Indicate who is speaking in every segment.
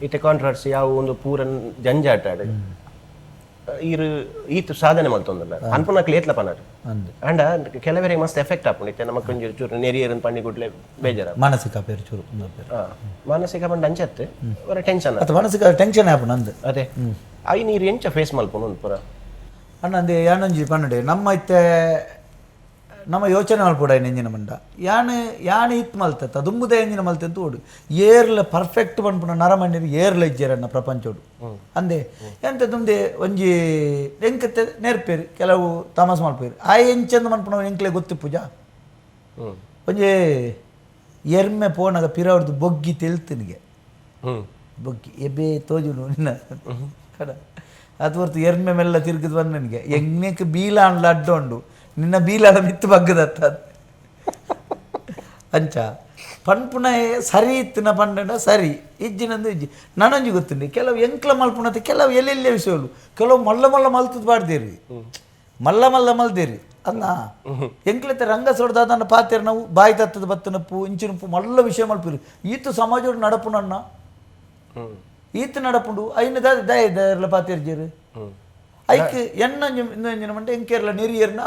Speaker 1: ಇತ್ತೆ ಕಾಂಟ್ರಾಕ್ಟ್ಸ್ ಯಾವ ಒಂದು ಪೂರ ಜಂಜಾಟ ಈತ ಸಾಧನೆ ಮಾಡ್ತೊಂದಲ್ಲ ಅನ್ಪುನಕ್ಲಿ ಏತ್ಲ ಪನಾರು ಅಂಡ ಕೆಲವರಿಗೆ ಮಸ್ತ್ ಎಫೆಕ್ಟ್ ಆಪುಂಡು ಇತ್ತೆ ನಮಕ್ ಒಂಜಿ ಚೂರು ನೆರಿಯರನ್ ಪಣ್ಣಿ ಗುಡ್ಲೆ ಬೇಜಾರ
Speaker 2: ಮಾನಸಿಕ ಪೇರು ಚೂರು
Speaker 1: ಮಾನಸಿಕ ಪಂಡ ಅಂಚತ್ತೆ ಅವರ ಟೆನ್ಷನ್
Speaker 2: ಅತ್ತ ಮಾನಸಿಕ ಟೆನ್ಷನ್ ಆಪುಂಡು ಅಂದ್
Speaker 1: ಅದೇ ಐ ನೀರು ಎಂಚ ಫೇಸ್ ಮಲ್ಪುಂಡು ಒಂದು ಪೂರ
Speaker 2: ಅಣ್ಣ ಅಂದೆ ಯಾನೊಂಜಿ ಪನ್ನಡೆ ನಮ್ಮ ಇತ್ತೆ ನಮ್ಮ ಯೋಚನೆ ಮಲ್ಪುಡ ಎಂಜಿನ ಮಂಡ ಯಾನ್ ಇತ್ತು ಮಲ್ತತ್ತ ದುಂಬುದ ಎಂಜಿನ ಮಲ್ತೆ ಅಂತ ಓಡು ಏರ್ಲ ಪರ್ಫೆಕ್ಟ್ ಪನ್ಪುನ ನರಮಣ್ಯರು ಏರ್ಲ ಇಜ್ಜೇರಣ್ಣ ಪ್ರಪಂಚೋಡು ಅಂದೆ ಎಂತ ದುಂದೆ ಒಂಜಿ ಎಂಕತ್ತೆ ನೇರ್ಪೇರು ಕೆಲವು ತಮಾಸ್ ಮಲ್ಪೇರು ಆ ಎಂಚಂದ ಮನ್ಪುನ ಎಂಕ್ಲೆ ಗೊತ್ತು ಪೂಜಾ ಒಂಜಿ ಎರ್ಮೆ ಪೋನಾಗ ಪಿರವಡ್ದು ಬೊಗ್ಗಿ ತೆಲ್ತನಿಗೆ ಬೊಗ್ಗಿ ಎಬೆ ತೋಜುನು ನಿನ್ನ ಕಡ ಅದು ಹೊರ್ತು ಎರ್ಮೆ ಮೆಲ್ಲ ತಿರುಗಿದ್ ಬಂದು ನನಗೆ ಎಂಗ್ನೇಕ ಬೀಲ ಅಣ್ಣ ಅಡ್ಡೊಂಡು ನಿನ್ನ ಬೀಲಾಡ ಮಿತ್ತು ಬಗ್ಗದತ್ತ ಅಂಚ ಪನ್ಪುನ ಸರಿ ಇತ್ತಿನ ಪಂಡ ಸರಿ ಇಜ್ಜಿನಂದು ಇಜ್ಜಿ ನನಂಜಿ ಗೊತ್ತುಂಡಿ ಕೆಲವು ಎಂಕ್ಲ ಮಲ್ಪುನತ್ತೆ ಕೆಲವು ಎಲ್ಲೆಲ್ಲೇ ವಿಷಯಗಳು ಕೆಲವು ಮಲ್ಲ ಮಲ್ಲ ಮಲ್ತದ್ ಬಾಡ್ದೇರಿ ಮಲ್ಲ ಮಲ್ಲ ಮಲ್ದೇರಿ ಅನ್ನ ಎಂಕ್ಲೆತ್ತೆ ರಂಗ ಸೊಡ್ದಾದನ್ನ ಪಾತೇರು ನಾವು ಬಾಯಿ ತತ್ತದ ಬತ್ತನಪ್ಪು ಇಂಚಿನಪ್ಪು ಮಲ್ಲ ವಿಷಯ ಮಲ್ಪಿರು ಈತು ಸಮಾಜೋಡು ನಡಪು ನನ್ನ ಈತ ನಡಪುಂಡು ಐನ ದಯಲ್ಲ ಪಾತೇರ್ಜೇರು ಐಕ್ ಎನ್ನಂಜಿನ ಮಂಡೆ ಎಂಕೇರ್ಲ ನೆರಿಯರ್ನ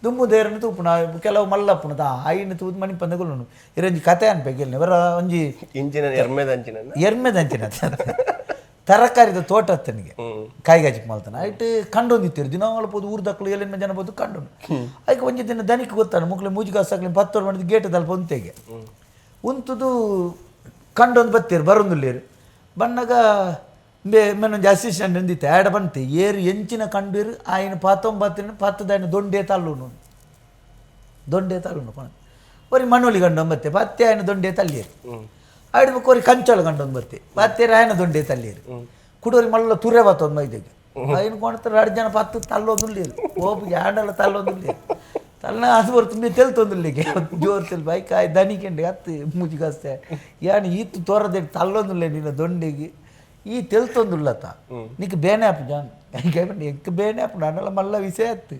Speaker 2: ದುಮ್ಮು ದೇರನ್ನು ತೂಪುನ ಕೆಲವು ಮಲ್ಲಪ್ಪುನದ ಐನ ತೂದು ಮಣಿ ಪಂದಗಳು ಇರಂಜಿ ಕತೆ ಅನ್ಬೇಕಿಲ್ಲ ಇವರ ಒಂಜಿ
Speaker 1: ಇಂಚಿನ
Speaker 2: ಎರ್ಮೆದಂಚಿನ ತರಕಾರಿದ ತೋಟ ತನಿಗೆ ಕಾಯಿಗಾಜಿ ಮಲ್ತಾನ ಐಟ್ ಕಂಡೊಂದಿತ್ತೀರು ದಿನ ಮಲ್ಪೋದು ಊರ್ದಕ್ಳು ಎಲ್ಲಿನ ಜನ ಬೋದು ಕಂಡೊಂಡು ಐಕೆ ಒಂಜಿ ದಿನ ದನಿಕ್ ಗೊತ್ತಾನ ಮುಕ್ಳು ಮೂಜಿಗಾಸಾಕ್ಲಿ 10 ಮಾಡಿದ ಗೇಟ್ ದಲ್ಪ ಒಂತೆಗೆ ಉಂತುದು ಕಂಡೊಂದು ಬತ್ತೀರು ಬರೊಂದುಲ್ಲೇರು ಬಣ್ಣಗ ಮೇನೊಂದು ಅಸಿಸ್ಟೆಂಟ್ ಎಂದಿತ್ತೆ ಆಡ ಬಂತೆ ಏರು ಎಂಚಿನ ಕಂಡೀರು ಆಯ್ನ 19 10 ದೊಂಡೆ ತಲ್ಲುನು ಪಣ ಒರಿ ಮಣ್ಣೊಲಿ ಗಂಡು ಬತ್ತೆ ಪತ್ತೆ ಆಯ್ನ ದೊಂಡೆ ತಲ್ಲಿಯರು ಆಡ್ಬೇಕು ಅವ್ರಿಗೆ ಕಂಚೋಳ ಗಂಡೊಂದು ಬರ್ತೆ ಪತ್ತೇರು ಆಯ್ನ ದೊಂಡೆ ತಲ್ಲಿಯರು ಕುಡೋರಿ ಮಲ್ಲ ತುರೆ ಬತ್ತೊಂದು ಮೈದಿಗೆ ಆಯ್ನ ಕೊಡ್ತಾರೆ 2 ಜನ 10 ತಲ್ಲೋದುಲ್ಲೇರು ಓಪಿಗೆ ಆಡಲ್ಲ ತಲ್ಲೋದುಲ್ಲೇರು ತಲ್ಲ ಅದು ಬರ್ತು ತೆಲ್ತೊಂದುಲ್ಲಿಗೆ ಜೋರು ತೆಲ್ ಬೈಕ್ ಆಯ್ ದನಿಕೆಂಡು ಹತ್ತು ಮುಜಿಗಸ್ತೆ ಯಾನು ಈತು ತೋರದೆ ತಲ್ಲೊಂದುಲ್ಲೆ ನಿನ್ನ ದೊಂಡೆಗೆ ಈ ತೆಲ್ತೊಂದುಲ್ಲತ್ತ ನೀಕು ಬೇನೆ ಆಪು ಜಾನ್ ಎಂಕ ಬೇನೆ ಆಪು ನಾನೆಲ್ಲ ಮಲ್ಲ ವಿಷಯ ಅತ್ತು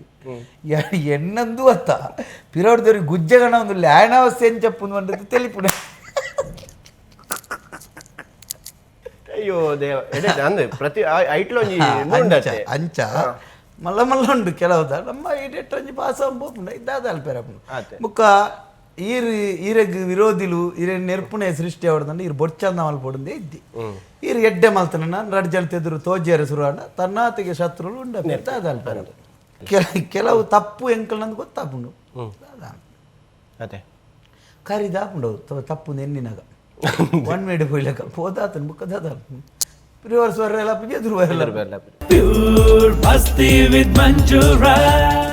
Speaker 2: ಎನ್ನಂದು ಅತ್ತ ಪಿರೋಡ್ದವ್ರಿಗೆ ಗುಜ್ಜಗಣ ಒಂದು ಲ್ಯಾಣವಸ್ಥೆ ಎಂಚಪ್ಪು ಬಂದದ್ದು ತೆಲಿಪುಣ
Speaker 1: ಅಯ್ಯೋ ದೇವ ಅಂದ್ರೆ ಪ್ರತಿ ಐಟ್ಲೋ
Speaker 2: ಅಂಚ ಮಲ್ಲ ಮಲ್ಲ ಉಂಡು ಕೆಲವುದ ನಮ್ಮ ಈಡೆಟ್ಟೊಂಜಿ ಪಾಸ ಪೋಪುಂಡ ಇದ್ದಾದ ಅಲ್ಪೇರಪ್ಪು ಮುಕ್ಕ ಈರೆಗ್ ವಿರೋಧಿಲು ಈರೆ ನೆರ್ಪುಣೆ ಸೃಷ್ಟಿ ಅವಡ್ದಂಡು ಈರು ಬೊಚ್ಚಂದ ಮಲ್ಪೊಡಂದೇ ಇದ್ದಿ ಈರು ಎಡ್ಡೆ ಮಲ್ತನ 2 ಜನ ತೆದ್ರು ತೋಜೇರ ಸುರಾಣ ತನ್ನಾತಿಗೆ ಶತ್ರುಗಳು ಉಂಡ ಇದ್ದಾದ ಅಲ್ಪೇರ ಕೆಲವು ತಪ್ಪು ಎಂಕಲ್ನಂದು ಗೊತ್ತಾಪುಂಡು
Speaker 1: ಅದೇ
Speaker 2: ಕರಿದಾಪುಂಡು ತಪ್ಪು ನೆನ್ನಿನಾಗ 1 ಮೇಡ್ ಹೋಯ್ಲಕ ಪೋದಾತನ ಬುಕ್ಕದಾದ ರಿವರ್ಸ್ ವರೆಲ್ಲ ಎದುರು Pure Masthi with Manju Rai.